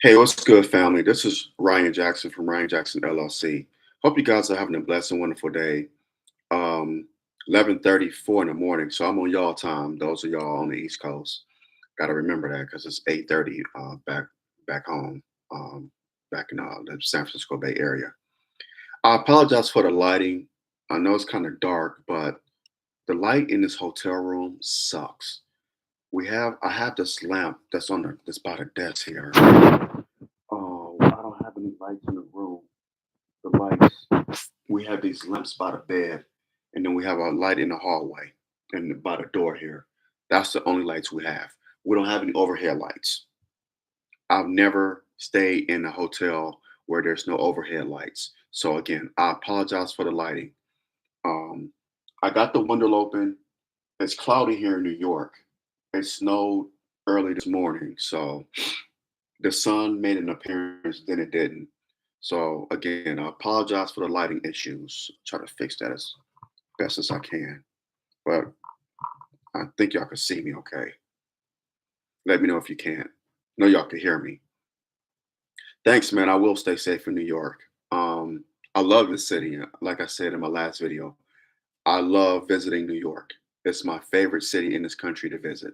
Hey, what's good, family? This is Ryan Jackson from Ryan Jackson LLC. Hope you guys are having a blessed and wonderful day. 11:34 in the morning, so I'm on y'all time. Those of y'all on the East Coast, gotta remember that because it's 8:30 back home, back in the San Francisco Bay Area. I apologize for the lighting. I know it's kind of dark, but the light in this hotel room sucks. I have this lamp that's by the desk here. Oh, I don't have any lights in the room. The lights. We have these lamps by the bed, and then we have a light in the hallway and by the door here. That's the only lights we have. We don't have any overhead lights. I've never stayed in a hotel where there's no overhead lights. So again, I apologize for the lighting. Um, I got the window open. It's cloudy here in New York. It snowed early this morning, so the sun made an appearance, then it didn't. So again, I apologize for the lighting issues. Try to fix that as best as I can. But I think y'all can see me okay. Let me know if you can't. Know y'all can hear me. Thanks, man. I will stay safe in New York. I love this city. Like I said in my last video, I love visiting New York. It's my favorite city in this country to visit.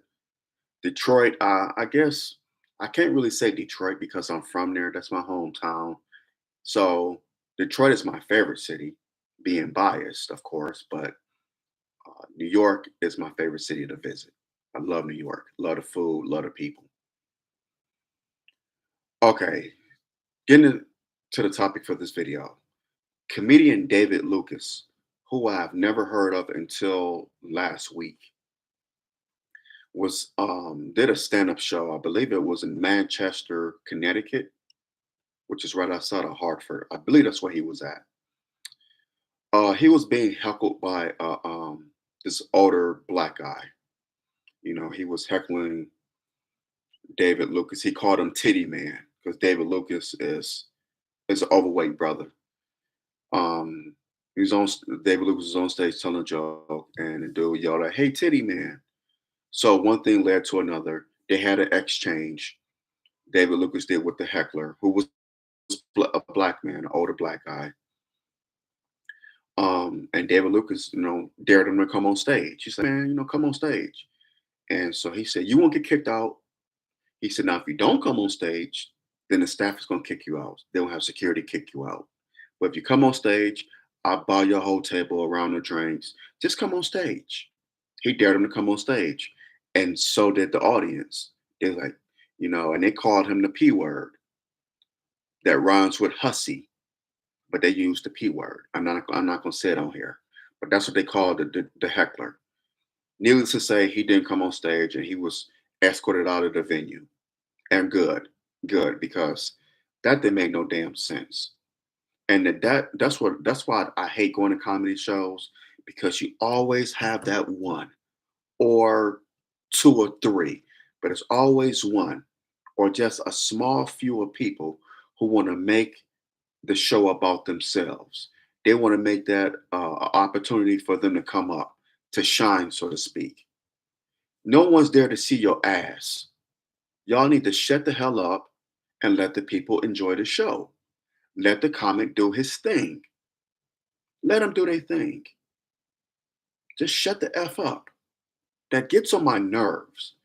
Detroit, I guess I can't really say Detroit because I'm from there. That's my hometown. So Detroit is my favorite city, being biased, of course, but New York is my favorite city to visit. I love New York, love the food, love the people. Okay, getting to the topic for this video. Comedian David Lucas, who I've never heard of until last week, was did a stand-up show. I believe it was in Manchester, Connecticut, which is right outside of Hartford. I believe that's where he was at. He was being heckled by this older black guy. You know, he was heckling David Lucas. He called him Titty Man because David Lucas is an overweight brother. He was on David Lucas was on stage telling a joke, and the dude yelled at, "Hey, Titty Man!" So one thing led to another. They had an exchange. David Lucas did with the heckler, who was a black man, an older black guy. And David Lucas, dared him to come on stage. He said, "Man, come on stage." And so he said, "You won't get kicked out." He said, "Now, if you don't come on stage, then the staff is going to kick you out. They will have security kick you out. But if you come on stage, I'll buy your whole table around the drinks. Just come on stage." He dared him to come on stage. And so did the audience. They're like, and they called him the P word that rhymes with hussy, but they used the P word. I'm not going to say it on here, but that's what they called the heckler. Needless to say, he didn't come on stage and he was escorted out of the venue. And good, because that didn't make no damn sense. And that's why I hate going to comedy shows, because you always have that one or two or three, but it's always one or just a small few of people who want to make the show about themselves. They want to make that an opportunity for them to come up, to shine, so to speak. No one's there to see your ass. Y'all need to shut the hell up and let the people enjoy the show. Let the comic do his thing. Let them do their thing. Just shut the F up. That gets on my nerves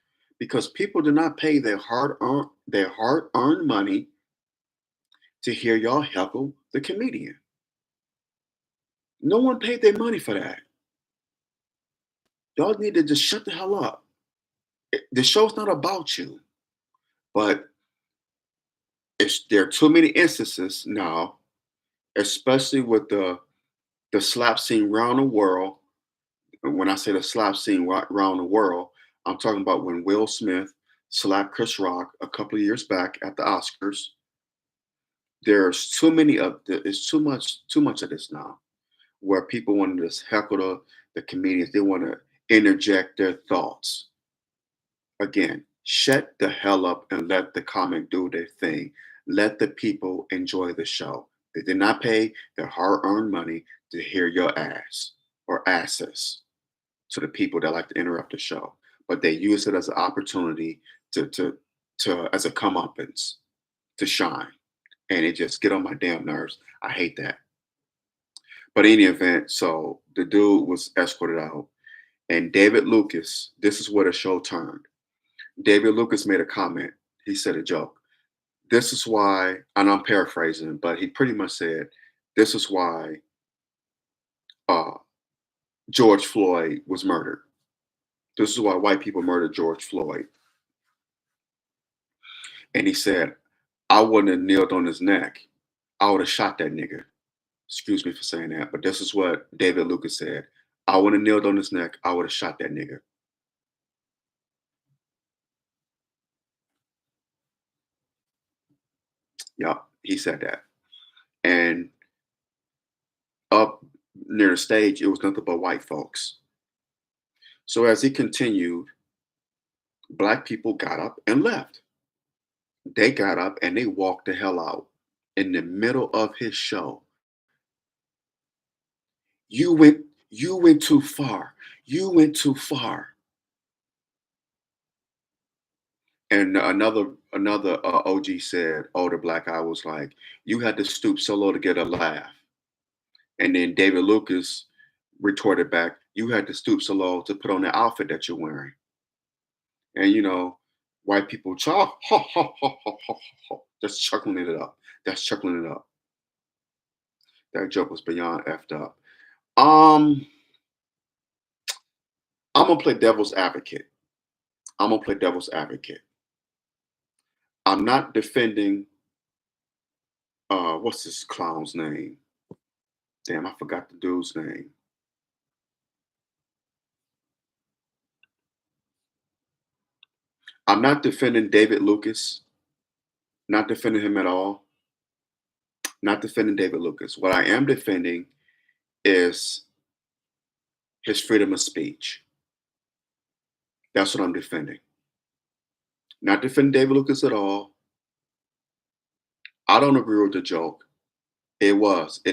because people do not pay their hard earned money to hear y'all heckle the comedian. No one paid their money for that. Y'all need to just shut the hell up. The show's not about you, but there are too many instances now, especially with the slap scene around the world. And when I say the slap scene around the world, I'm talking about when Will Smith slapped Chris Rock a couple of years back at the Oscars. There's it's too much of this now, where people want to just heckle the comedians. They want to interject their thoughts. Again, shut the hell up and let the comic do their thing. Let the people enjoy the show. They did not pay their hard-earned money to hear your ass or asses, to the people that like to interrupt the show, but they use it as an opportunity to as a comeuppance. to shine, and it just get on my damn nerves. I hate that. But in any event, so the dude was escorted out, and David Lucas. This is where the show turned. David Lucas made a comment. He said a joke. This is why, and I'm paraphrasing, but he pretty much said, "This is why uh, George Floyd was murdered. This is why white people murdered George Floyd." And he said, "I wouldn't have kneeled on his neck. I would have shot that nigga." Excuse me for saying that, but this is what David Lucas said. "I would have kneeled on his neck. I would have shot that nigga." Yup, he said that. And up near the stage, it was nothing but white folks. So as he continued, black people got up and left. They got up and they walked the hell out in the middle of his show. You went too far. You went too far. And another OG said, older black guy was like, "You had to stoop so low to get a laugh." And then David Lucas retorted back, "You had to stoop so low to put on the outfit that you're wearing." And white people ha ha ha ha ha ha, ha, just chuckling it up. That's chuckling it up. That joke was beyond effed up. Um, I'm gonna play devil's advocate. I'm gonna play devil's advocate. I'm not defending what's this clown's name? Damn, I forgot the dude's name. I'm not defending David Lucas, not defending him at all, not defending David Lucas. What I am defending is his freedom of speech. That's what I'm defending. Not defending David Lucas at all. I don't agree with the joke. It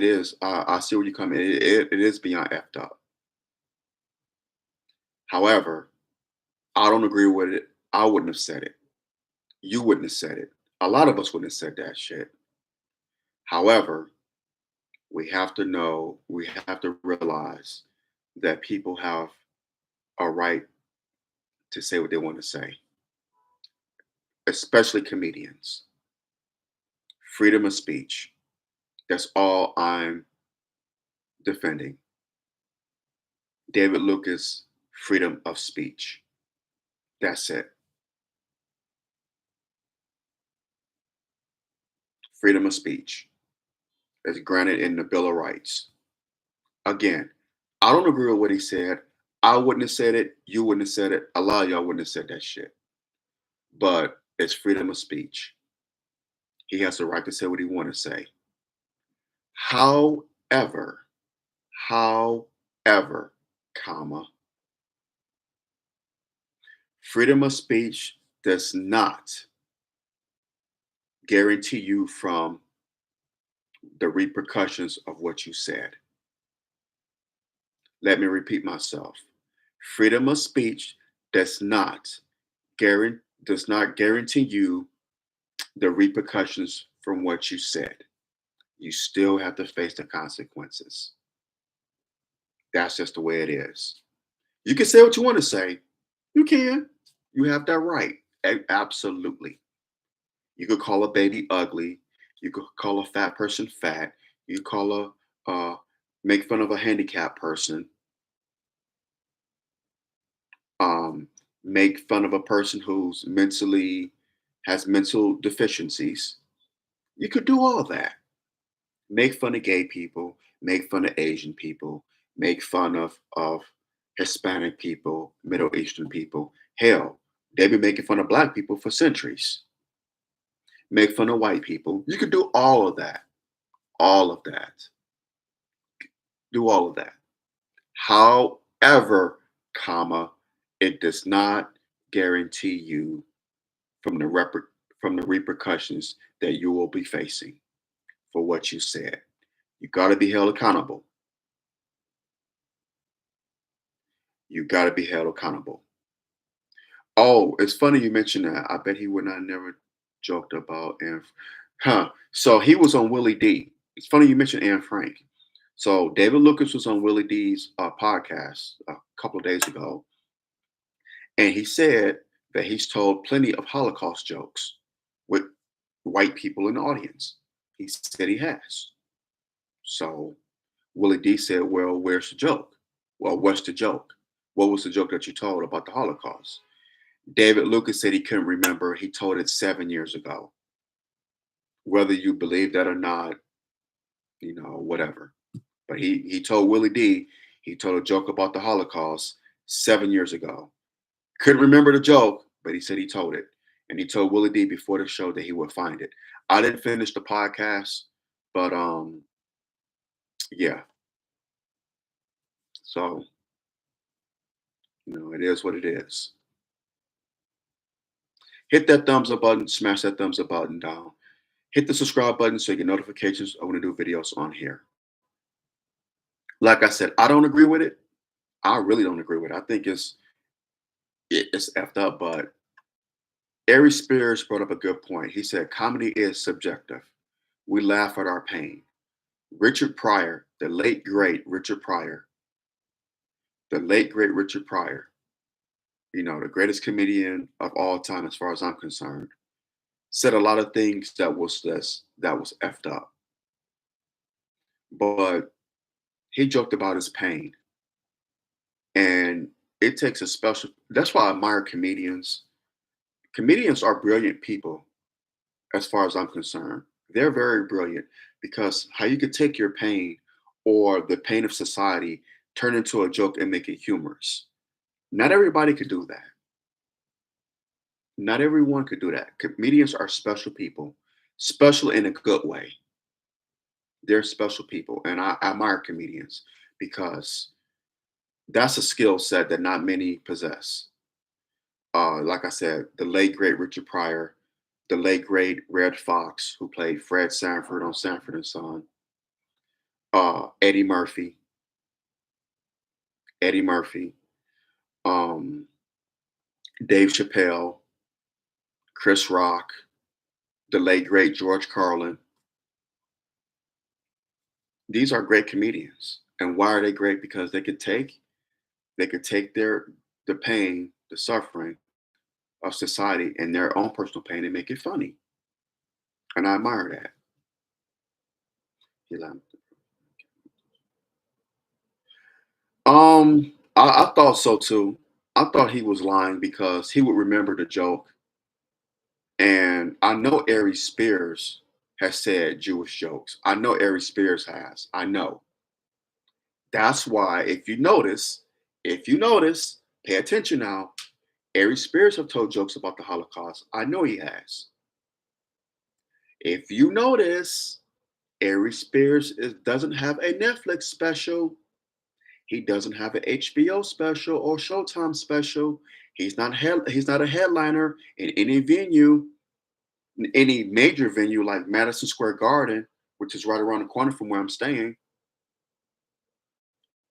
is. I see where you're coming. It is beyond effed up. However, I don't agree with it. I wouldn't have said it. You wouldn't have said it. A lot of us wouldn't have said that shit. However, we have to realize that people have a right to say what they want to say, especially comedians. Freedom of speech. That's all I'm defending. David Lucas, freedom of speech. That's it. Freedom of speech is granted in the Bill of Rights. Again, I don't agree with what he said. I wouldn't have said it. You wouldn't have said it. A lot of y'all wouldn't have said that shit. But it's freedom of speech. He has the right to say what he want to say. However, however, comma, freedom of speech does not guarantee you from the repercussions of what you said. Let me repeat myself. Freedom of speech does not guarantee you the repercussions from what you said. You still have to face the consequences. That's just the way it is. You can say what you want to say. You can. You have that right. Absolutely. You could call a baby ugly. You could call a fat person fat. You could call make fun of a handicapped person. Um, make fun of a person who's mentally has mental deficiencies. You could do all that. Make fun of gay people, make fun of Asian people, make fun of Hispanic people, Middle Eastern people. Hell, they've been making fun of black people for centuries. Make fun of white people. You could do all of that. All of that. Do all of that. However, comma, it does not guarantee you from from the repercussions that you will be facing for what you said. You got to be held accountable. You got to be held accountable. Oh, it's funny you mentioned that. I bet he would not never. Joked about So he was on Willie D. It's funny you mentioned Anne Frank. So David Lucas was on Willie D's podcast a couple of days ago, and he said that he's told plenty of Holocaust jokes with white people in the audience. He said he has. So Willie D said, "Well, where's the joke? Well, what's the joke? What was the joke that you told about the Holocaust?" David Lucas said he couldn't remember. He told it 7 years ago. Whether you believe that or not, whatever. But he told Willie D, he told a joke about the Holocaust 7 years ago. Couldn't remember the joke, but he said he told it. And he told Willie D before the show that he would find it. I didn't finish the podcast, but yeah. So, it is what it is. Hit that thumbs up button, smash that thumbs up button down. Hit the subscribe button so you get notifications when I do videos on here. Like I said, I don't agree with it. I really don't agree with it. I think it's effed up, but Ari Spears brought up a good point. He said comedy is subjective. We laugh at our pain. Richard Pryor, the late great Richard Pryor, the greatest comedian of all time, as far as I'm concerned, said a lot of things that was effed up. But he joked about his pain, and it takes a special. That's why I admire comedians. Comedians are brilliant people, as far as I'm concerned. They're very brilliant because how you could take your pain or the pain of society, turn into a joke and make it humorous. Not everybody could do that. Not everyone could do that. Comedians are special people, special in a good way. They're special people, and I admire comedians because that's a skill set that not many possess. Like I said, the late great Richard Pryor, the late great Red Fox, who played Fred Sanford on Sanford and Son, Eddie Murphy, Eddie Murphy, um, Dave Chappelle, Chris Rock, the late great George Carlin. These are great comedians, and why are they great? Because they could take the pain, the suffering of society, and their own personal pain and make it funny, and I admire that. He laughed. I thought so too. I thought he was lying because he would remember the joke. And I know Ari Spears has said Jewish jokes. I know Ari Spears has. I know. That's why, if you notice, pay attention now. Ari Spears have told jokes about the Holocaust. I know he has. If you notice, Ari Spears doesn't have a Netflix special. He doesn't have an HBO special or Showtime special. He's not a headliner in any major venue like Madison Square Garden, which is right around the corner from where I'm staying.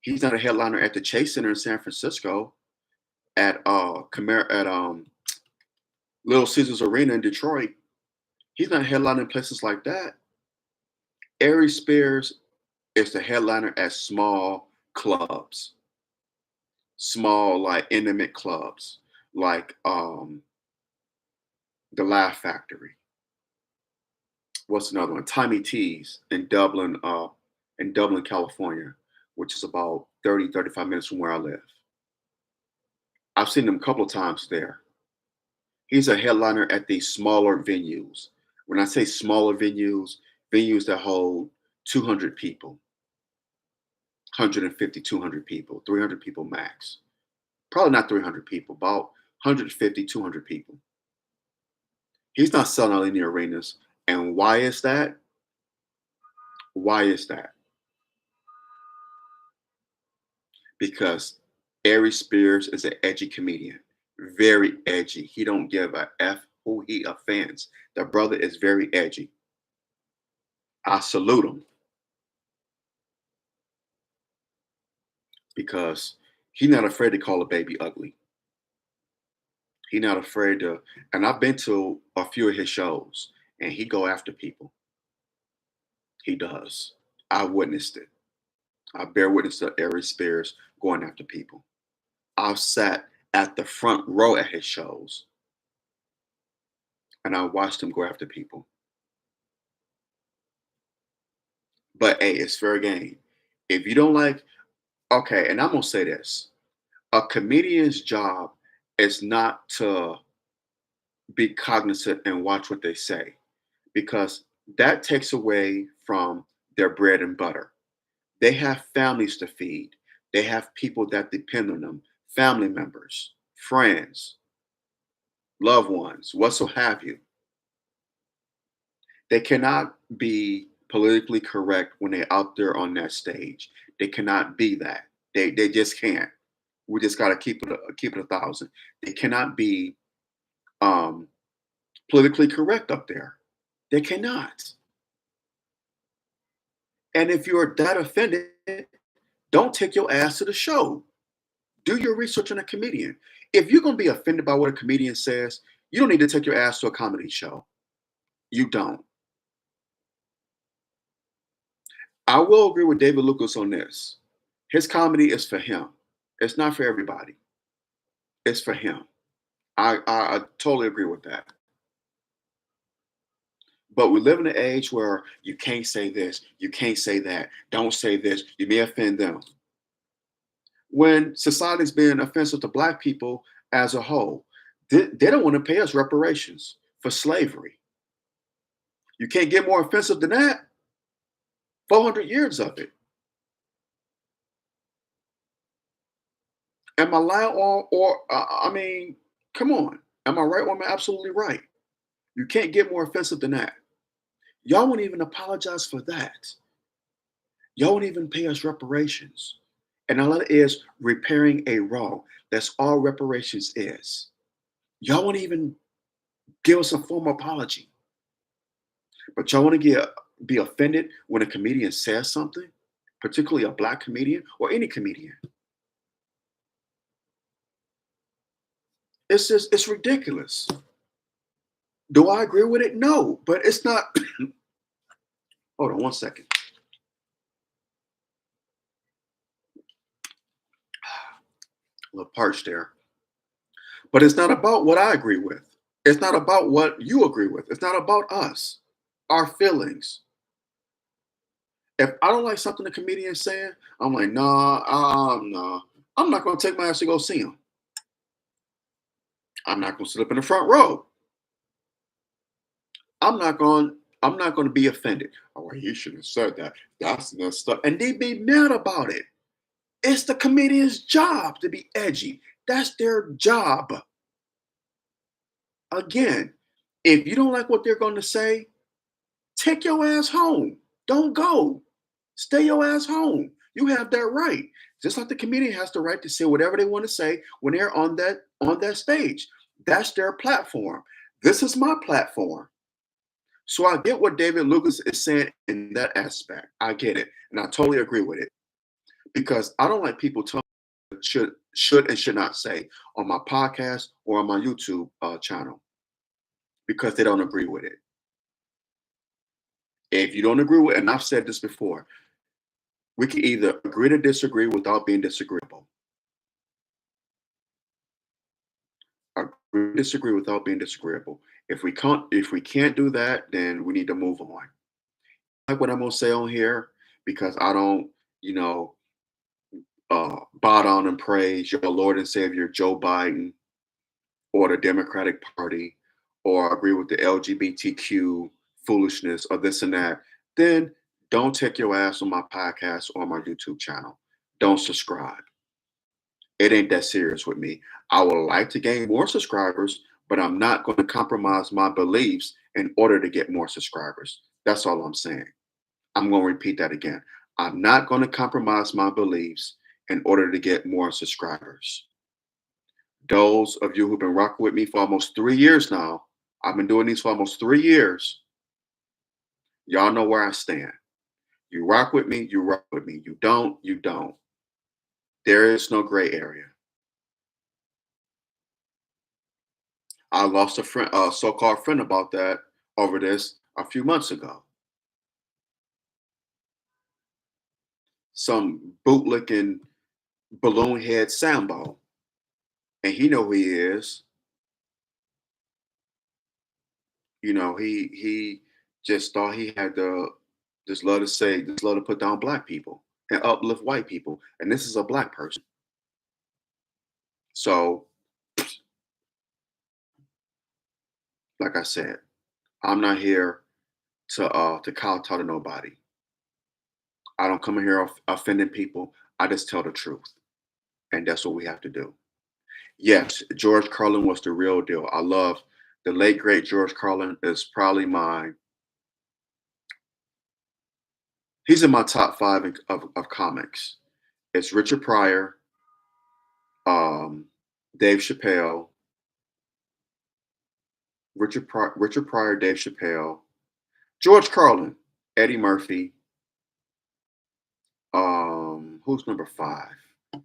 He's not a headliner at the Chase Center in San Francisco, at Little Caesars Arena in Detroit. He's not a headliner in places like that. Ari Spears is the headliner at small clubs, small like intimate clubs, like the Laugh Factory. What's another one? Tommy T's in Dublin, California, which is about 30, 35 minutes from where I live. I've seen him a couple of times there. He's a headliner at these smaller venues. When I say smaller venues, venues that hold 200 people, 150, 200 people, 300 people max. Probably not 300 people, about 150, 200 people. He's not selling out any arenas. And why is that? Why is that? Because Ari Spears is an edgy comedian, very edgy. He don't give a f who he offends. The brother is very edgy. I salute him because he's not afraid to call a baby ugly. He not afraid to, and I've been to a few of his shows, and he go after people. He does. I witnessed it. I bear witness to Ari Spears going after people. I've sat at the front row at his shows, and I watched him go after people. But hey, it's fair game. If you don't like, okay, and I'm gonna say this: a comedian's job is not to be cognizant and watch what they say, because that takes away from their bread and butter. They have families to feed. They have people that depend on them, family members, friends, loved ones, whatso have you. They cannot be politically correct when they're out there on that stage. They cannot be that. They just can't. We just gotta keep it 1,000. They cannot be um, politically correct up there. They cannot. And if you're that offended, don't take your ass to the show. Do your research on a comedian. If you're gonna be offended by what a comedian says, you don't need to take your ass to a comedy show. You don't. I will agree with David Lucas on this. His comedy is for him. It's not for everybody. It's for him. I totally agree with that. But we live in an age where you can't say this, you can't say that, don't say this, you may offend them. When society's being offensive to Black people as a whole, they don't want to pay us reparations for slavery. You can't get more offensive than that. 400 years of it. Am I lying or I mean, come on. Am I right or am I absolutely right? You can't get more offensive than that. Y'all won't even apologize for that. Y'all won't even pay us reparations. And all that is repairing a wrong. That's all reparations is. Y'all won't even give us a formal apology. But y'all want to be offended when a comedian says something, particularly a Black comedian or any comedian. It's ridiculous. Do I agree with it? No, but it's not. Hold on one second. A little parched there. But it's not about what I agree with. It's not about what you agree with. It's not about us, our feelings. If I don't like something the comedian's saying, I'm like, nah, nah. I'm not going to take my ass to go see him. I'm not going to sit up in the front row. I'm not going to be offended. Oh, well, he shouldn't have said that. That's messed up. And they be mad about it. It's the comedian's job to be edgy. That's their job. Again, if you don't like what they're going to say, take your ass home. Don't go. Stay your ass home. You have that right. Just like the comedian has the right to say whatever they want to say when they're on that stage. That's their platform. This is my platform. So I get what David Lucas is saying in that aspect. I get it, and I totally agree with it because I don't like people telling me what should and should not say on my podcast or on my YouTube channel because they don't agree with it. If you don't agree with, and I've said this before, we can either agree to disagree without being disagreeable. Agree to disagree without being disagreeable. If we can't do that, then we need to move on. Like what I'm gonna say on here, because I don't, you know, bow down and praise your Lord and Savior Joe Biden or the Democratic Party or agree with the LGBTQ foolishness or this and that, then don't take your ass on my podcast or my YouTube channel. Don't subscribe. It ain't that serious with me. I would like to gain more subscribers, but I'm not going to compromise my beliefs in order to get more subscribers. That's all I'm saying. I'm going to repeat that again. I'm not going to compromise my beliefs in order to get more subscribers. Those of you who've been rocking with me for almost 3 years now, I've been doing these for almost 3 years. Y'all know where I stand. You rock with me, you rock with me. You don't, you don't. There is no gray area. I lost a friend, a so-called friend, about that over this a few months ago. Some bootlicking balloon head Sambo, and he know who he is. He just thought he had to just love to say, just love to put down black people and uplift white people. And this is a black person. So, like I said, I'm not here to kowtow to nobody. I don't come in here offending people. I just tell the truth, and that's what we have to do. Yes, George Carlin was the real deal. I love the late great George Carlin. Is probably my He's in my top five of comics. It's Richard Pryor, um, Dave Chappelle, Richard Pryor, Dave Chappelle, George Carlin, Eddie Murphy. Who's number five? Who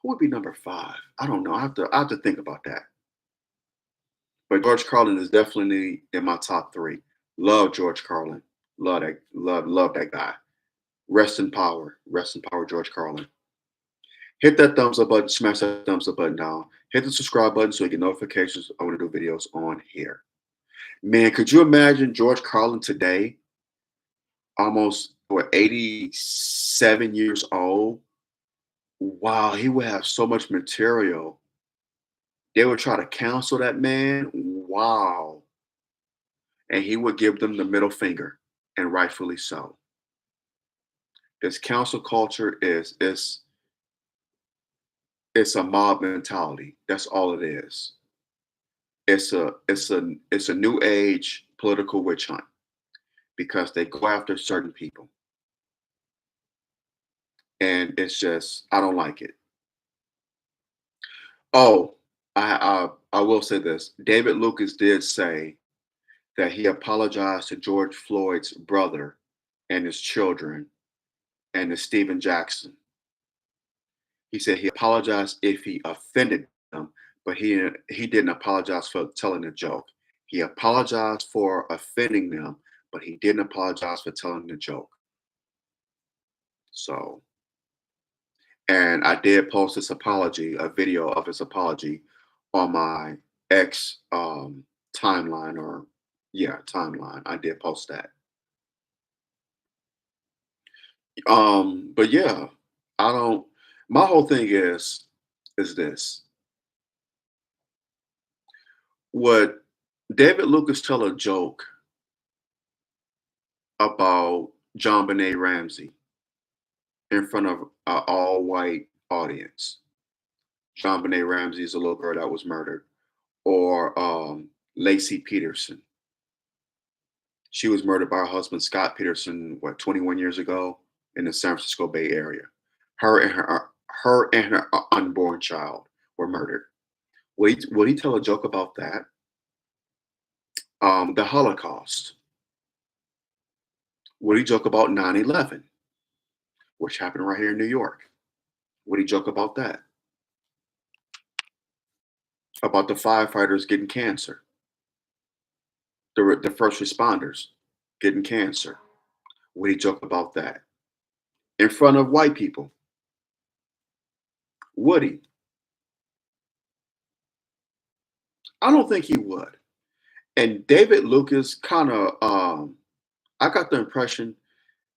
would be number five? I don't know. I have to think about that. But George Carlin is definitely in my top three. Love George Carlin. Love that guy. Rest in power. Rest in power, George Carlin. Hit that thumbs up button, smash that thumbs up button down. Hit the subscribe button so you get notifications I want to do videos on here. Man, could you imagine George Carlin today, almost 87 years old? Wow, he would have so much material. They would try to cancel that man. Wow. And he would give them the middle finger, and rightfully so. This council culture it's a mob mentality. That's all it is. It's a new age political witch hunt because they go after certain people, and it's just I don't like it. Oh, I will say this: David Lucas did say that he apologized to George Floyd's brother and his children and to Stephen Jackson. He said he apologized if he offended them, but he didn't apologize for telling a joke. He apologized for offending them, but he didn't apologize for telling the joke. So, and I did post this apology, a video of his apology, on my X timeline, or yeah, timeline. I did post that. But yeah, I don't. My whole thing is this: would David Lucas tell a joke about John Benet Ramsey in front of an all-white audience? John Benet Ramsey is a little girl that was murdered, or Lacey Peterson. She was murdered by her husband Scott Peterson, 21 years ago in the San Francisco Bay Area. Her and her unborn child were murdered. Would he tell a joke about that? The Holocaust. Would he joke about 9/11, which happened right here in New York? Would he joke about that? About the firefighters getting cancer, the first responders getting cancer? Would he joke about that in front of white people? Would he? I don't think he would. And David Lucas kind of, I got the impression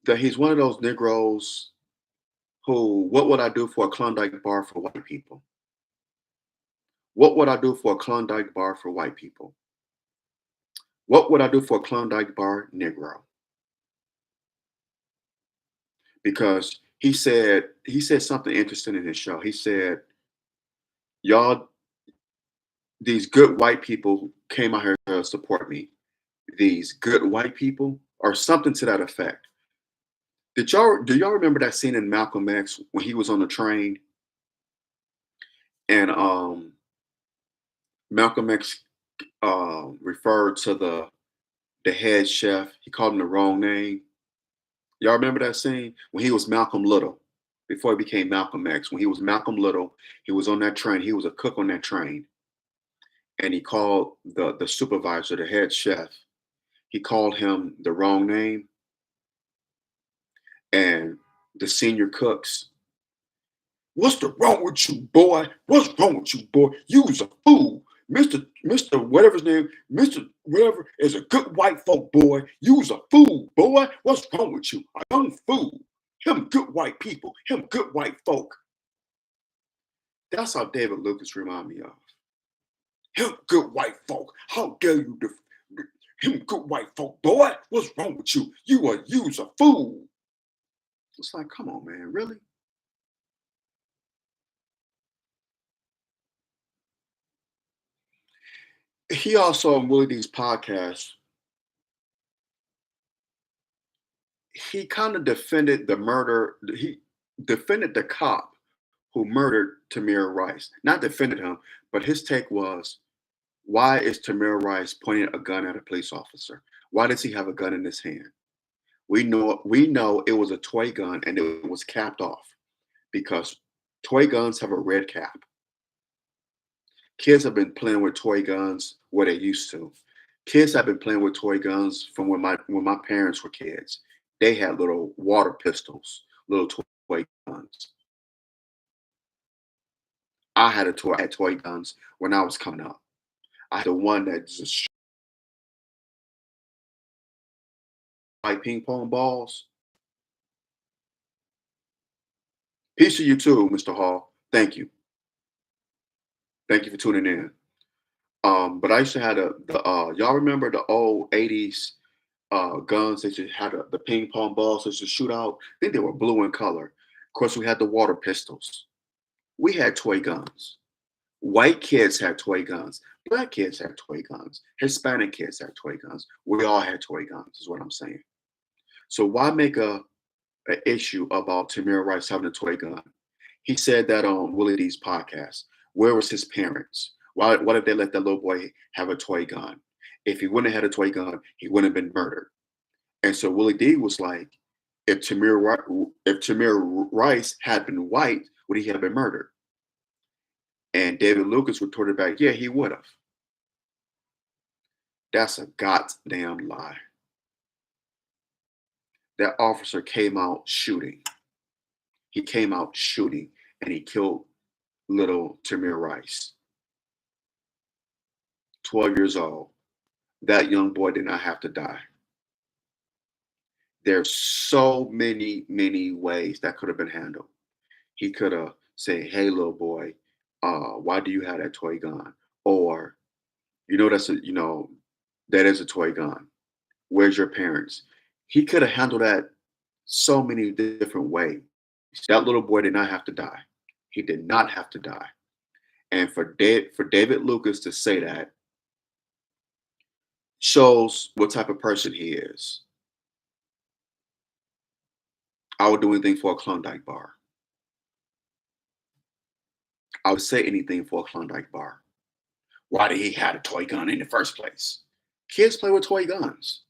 that he's one of those Negroes who, what would I do for a Klondike bar for white people? What would I do for a Klondike bar for white people? What would I do for a Klondike bar Negro? Because he said something interesting in his show. He said, "Y'all, these good white people came out here to support me. These good white people," or something to that effect. Do y'all remember that scene in Malcolm X when he was on the train and Malcolm X referred to the head chef. He called him the wrong name. Y'all remember that scene when he was Malcolm Little before he became Malcolm X? When he was Malcolm Little, he was on that train. He was a cook on that train, and he called the supervisor, the head chef. He called him the wrong name, and the senior cooks, "What's the wrong with you, boy? What's wrong with you, boy? You's a fool. Mr. Whatever his name, Mr. Whatever is a good white folk boy. You's a fool, boy. What's wrong with you? A young fool. Him good white people. Him good white folk." That's how David Lucas remind me of. Him good white folk. How dare you him good white folk, boy? What's wrong with you? You's a fool. It's like, come on, man, really? He also on Willie D's podcast, he kind of defended the murder. He defended the cop who murdered Tamir Rice. Not defended him, but his take was, why is Tamir Rice pointing a gun at a police officer? Why does he have a gun in his hand? We know it was a toy gun and it was capped off because toy guns have a red cap. Kids have been playing with toy guns where they used to. Kids have been playing with toy guns from when my parents were kids. They had little water pistols, little toy guns. I had toy guns when I was coming up. I had the one that just shot like ping pong balls. Peace to you too, Mr. Hall. Thank you. Thank you for tuning in. But I used to have y'all remember the old 80s guns that you had the ping pong balls that you shoot out? I think they were blue in color. Of course, we had the water pistols. We had toy guns. White kids had toy guns. Black kids had toy guns. Hispanic kids had toy guns. We all had toy guns, is what I'm saying. So why make a issue about Tamir Rice having a toy gun? He said that on Willie D's podcast. Where was his parents? Why did they let that little boy have a toy gun? If he wouldn't have had a toy gun, he wouldn't have been murdered. And so Willie D was like, if Tamir Rice had been white, would he have been murdered? And David Lucas retorted back, yeah, he would have. That's a goddamn lie. That officer came out shooting. He came out shooting and he killed little Tamir Rice. 12 years old. That young boy did not have to die. There's so many ways that could have been handled. He could have said, hey, little boy, why do you have that toy gun? Or, that is a toy gun. Where's your parents? He could have handled that so many different ways. That little boy did not have to die. He did not have to die. And for David Lucas to say that shows what type of person he is. I would do anything for a Klondike bar. I would say anything for a Klondike bar. Why did he have a toy gun in the first place? Kids play with toy guns.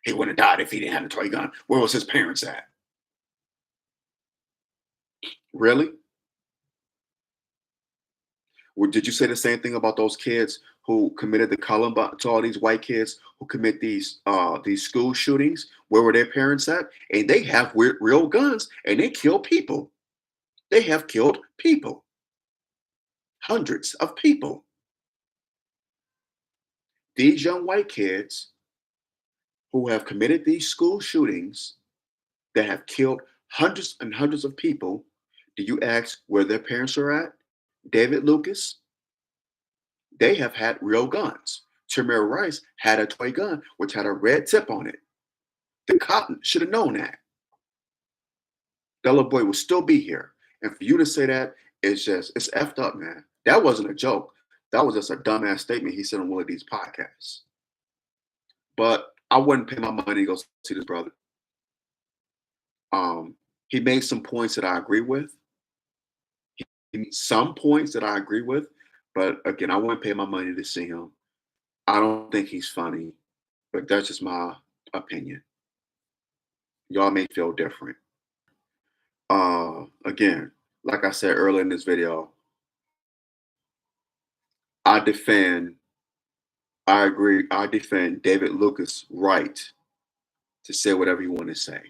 He wouldn't have died if he didn't have a toy gun. Where was his parents at? Really? Or did you say the same thing about those kids who committed the Columbine, to all these white kids who commit these school shootings? Where were their parents at? And they have real guns and they kill people. They have killed people. Hundreds of people. These young white kids who have committed these school shootings that have killed hundreds and hundreds of people, do you ask where their parents are at? David Lucas? They have had real guns. Tamir Rice had a toy gun which had a red tip on it. The cop should have known that. That little boy will still be here. And for you to say that, it's effed up, man. That wasn't a joke. That was just a dumbass statement he said on one of these podcasts. But I wouldn't pay my money to go see this brother. He made some points that I agree with. He made some points that I agree with. But again, I wouldn't pay my money to see him. I don't think he's funny, but that's just my opinion. Y'all may feel different. Again, like I said earlier in this video, I defend, I agree, I defend David Lucas' right to say whatever you want to say.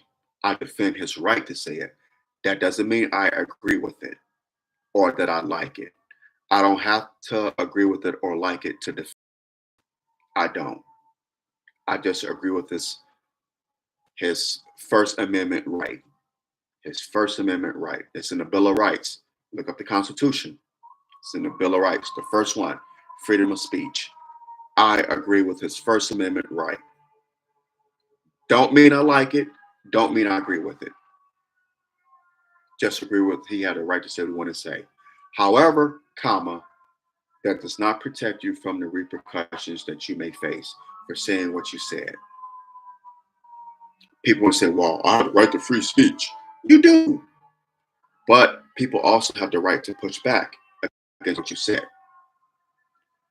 I defend his right to say it. That doesn't mean I agree with it or that I like it. I don't have to agree with it or like it to defend. I don't. I just agree with his First Amendment right. His First Amendment right. It's in the Bill of Rights. Look up the Constitution. It's in the Bill of Rights. The first one, freedom of speech. I agree with his First Amendment right. Don't mean I like it. Don't mean I agree with it. Just agree with he had a right to say what he wanted to say. However, comma, that does not protect you from the repercussions that you may face for saying what you said. People want to say, well, I have the right to free speech. You do. But people also have the right to push back against what you said.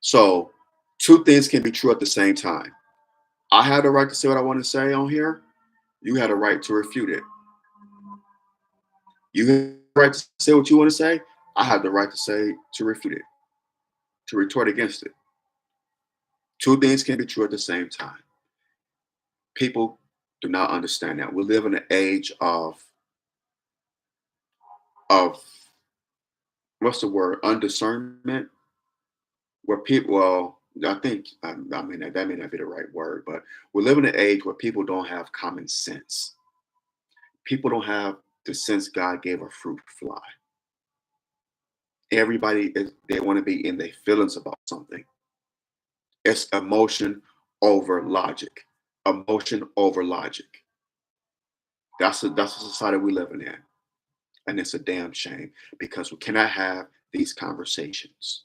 So two things can be true at the same time. I have the right to say what I want to say on here. You had a right to refute it. You have the right to say what you want to say. I have the right to say to refute it, to retort against it. Two things can be true at the same time. People do not understand that. We live in an age of what's the word? Undiscernment, where people, well, I think I mean that may not be the right word, but we live in an age where people don't have common sense. People don't have the sense God gave a fruit fly. Everybody they want to be in their feelings about something. It's emotion over logic. Emotion over logic. That's the society we living in. And it's a damn shame because we cannot have these conversations.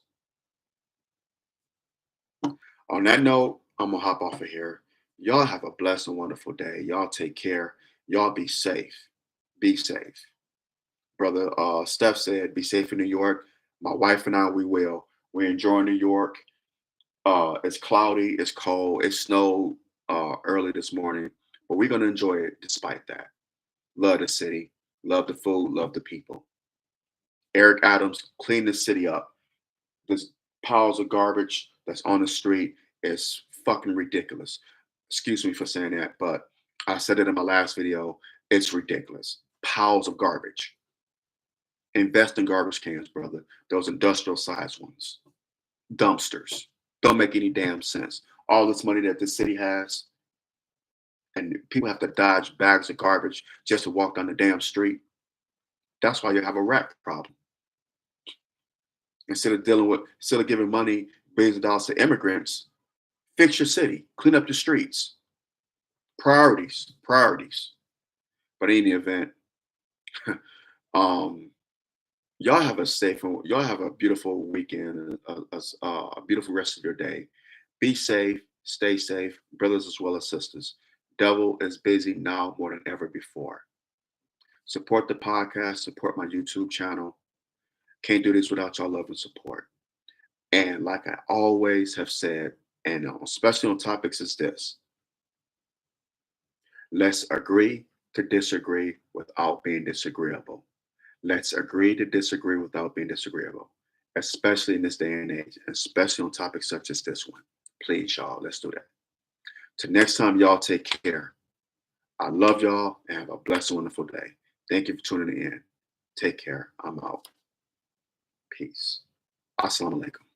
On that note, I'm gonna hop off of here. Y'all have a blessed and wonderful day. Y'all take care. Y'all be safe. Be safe. Brother Steph said, be safe in New York. My wife and I, we will. We're enjoying New York. It's cloudy, it's cold, it snowed early this morning, but we're gonna enjoy it despite that. Love the city, love the food, love the people. Eric Adams, clean the city up. There's piles of garbage that's on the street is fucking ridiculous. Excuse me for saying that, but I said it in my last video. It's ridiculous. Piles of garbage. Invest in garbage cans, brother. Those industrial sized ones. Dumpsters. Don't make any damn sense. All this money that the city has, and people have to dodge bags of garbage just to walk down the damn street. That's why you have a rat problem. Instead of giving money, billions of dollars to immigrants, fix your city, clean up the streets. Priorities, priorities. But in any event, um, y'all have a beautiful weekend, a beautiful rest of your day. Be safe, stay safe, brothers as well as sisters. Devil is busy now more than ever before. Support the podcast, support my YouTube channel. Can't do this without y'all love and support. And like I always have said, and especially on topics as this, let's agree to disagree without being disagreeable. Let's agree to disagree without being disagreeable, especially in this day and age, especially on topics such as this one. Please, y'all, let's do that. Till next time, y'all take care. I love y'all and have a blessed, wonderful day. Thank you for tuning in. Take care. I'm out. Peace. Assalamu alaikum.